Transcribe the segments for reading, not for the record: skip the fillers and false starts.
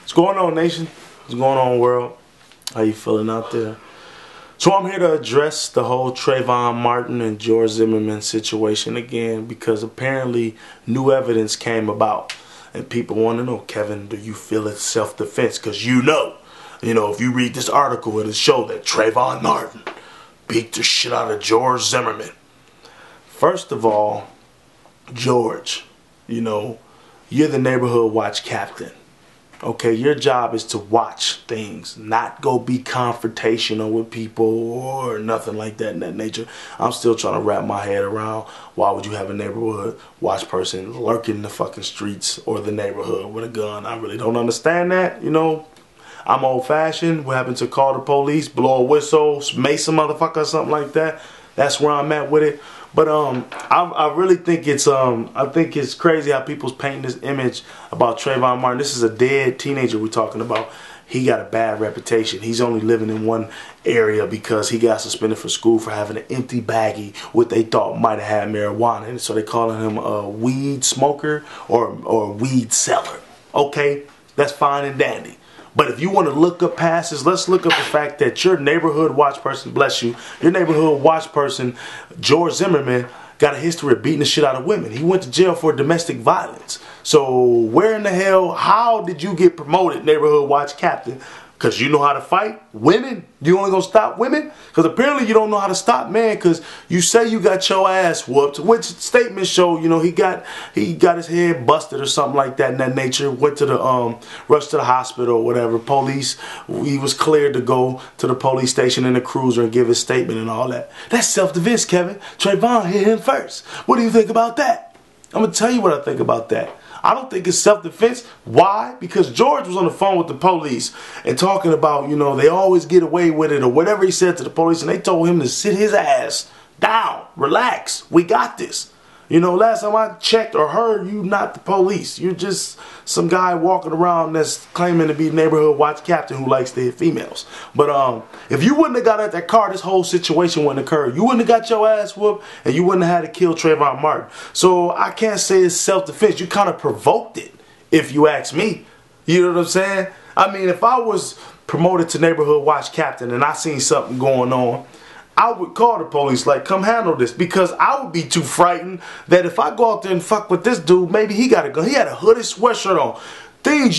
What's going on, nation? What's going on, world? How you feeling out there? So I'm here to address the whole Trayvon Martin and George Zimmerman situation again, because apparently new evidence came about and people want to know, Kevin, do you feel it's self-defense? Because you know, if you read this article, it'll show that Trayvon Martin beat the shit out of George Zimmerman. First of all, George, you're the neighborhood watch captain. Okay, your job is to watch things, not go be confrontational with people or nothing like that in that nature. I'm still trying to wrap my head around why would you have a neighborhood watch person lurking in the fucking streets or the neighborhood with a gun. I really don't understand that, I'm old fashioned. What happened to call the police, blow a whistle, mace a motherfucker or something like that? That's where I'm at with it. But I really think it's crazy how people's painting this image about Trayvon Martin. This is a dead teenager we're talking about. He got a bad reputation. He's only living in one area because he got suspended from school for having an empty baggie what they thought might have had marijuana in it. So they calling him a weed smoker or a weed seller. Okay, that's fine and dandy. But if you want to look up past this, let's look up the fact that your neighborhood watch person, bless you, your neighborhood watch person, George Zimmerman, got a history of beating the shit out of women. He went to jail for domestic violence. So where in the hell, how did you get promoted neighborhood watch captain? Because you know how to fight women? You only gonna stop women? Because apparently you don't know how to stop men, because you say you got your ass whooped, which statements show, he got his head busted or something like that in that nature, went to the rushed to the hospital or whatever. Police, he was cleared to go to the police station in the cruiser and give his statement and all that. That's self-defense, Kevin. Trayvon hit him first. What do you think about that? I'm gonna tell you what I think about that. I don't think it's self-defense. Why? Because George was on the phone with the police and talking about, they always get away with it or whatever he said to the police, and they told him to sit his ass down, relax, we got this. Last time I checked or heard, you not the police. You're just some guy walking around that's claiming to be neighborhood watch captain who likes to hit females. But if you wouldn't have got at that car, this whole situation wouldn't occur. You wouldn't have got your ass whooped, and you wouldn't have had to kill Trayvon Martin. So I can't say it's self-defense. You kind of provoked it, if you ask me. You know what I'm saying? I mean, if I was promoted to neighborhood watch captain and I seen something going on, I would call the police, like, come handle this, because I would be too frightened that if I go out there and fuck with this dude, maybe he got a gun. He had a hooded sweatshirt on. Things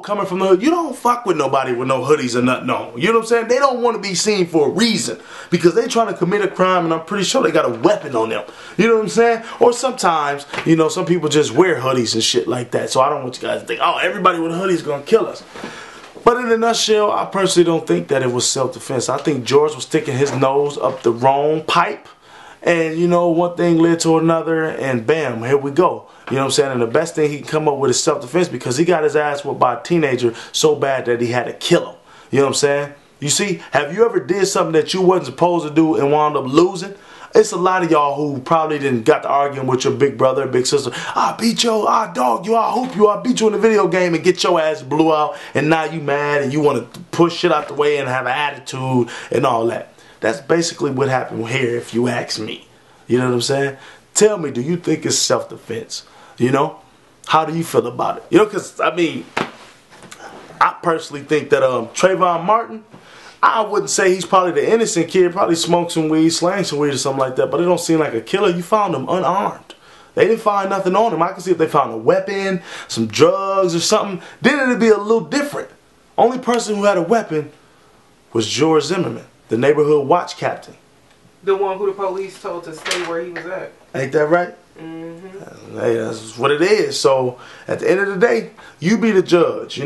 coming from the hood. You don't fuck with nobody with no hoodies or nothing on. You know what I'm saying? They don't want to be seen for a reason because they trying to commit a crime, and I'm pretty sure they got a weapon on them. You know what I'm saying? Or sometimes, some people just wear hoodies and shit like that. So I don't want you guys to think, oh, everybody with a hoodie is going to kill us. But in a nutshell, I personally don't think that it was self-defense. I think George was sticking his nose up the wrong pipe. And, one thing led to another. And bam, here we go. You know what I'm saying? And the best thing he can come up with is self-defense, because he got his ass whooped by a teenager so bad that he had to kill him. You know what I'm saying? You see, have you ever did something that you wasn't supposed to do and wound up losing? It's a lot of y'all who probably didn't got to arguing with your big brother or big sister. I beat you, I dog you, I hoop you, I beat you in the video game and get your ass blew out, and now you mad and you want to push shit out the way and have an attitude and all that. That's basically what happened here, if you ask me. You know what I'm saying? Tell me, do you think it's self-defense? How do you feel about it? Because, I personally think that Trayvon Martin, I wouldn't say he's probably the innocent kid. Probably smoked some weed, slang some weed or something like that. But it don't seem like a killer. You found him unarmed. They didn't find nothing on him. I can see if they found a weapon, some drugs or something, then it'd be a little different. Only person who had a weapon was George Zimmerman, the neighborhood watch captain. The one who the police told to stay where he was at. Ain't that right? Mm-hmm. Hey, that's what it is. So at the end of the day, you be the judge.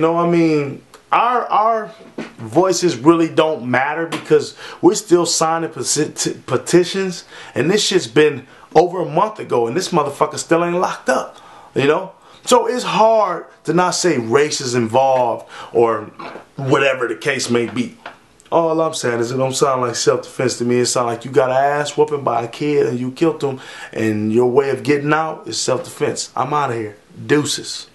Our voices really don't matter because we're still signing petitions, and this shit's been over a month ago, and this motherfucker still ain't locked up. So it's hard to not say race is involved or whatever the case may be. All I'm saying is it don't sound like self-defense to me. It sounds like you got an ass whooping by a kid and you killed him, and your way of getting out is self-defense. I'm out of here. Deuces.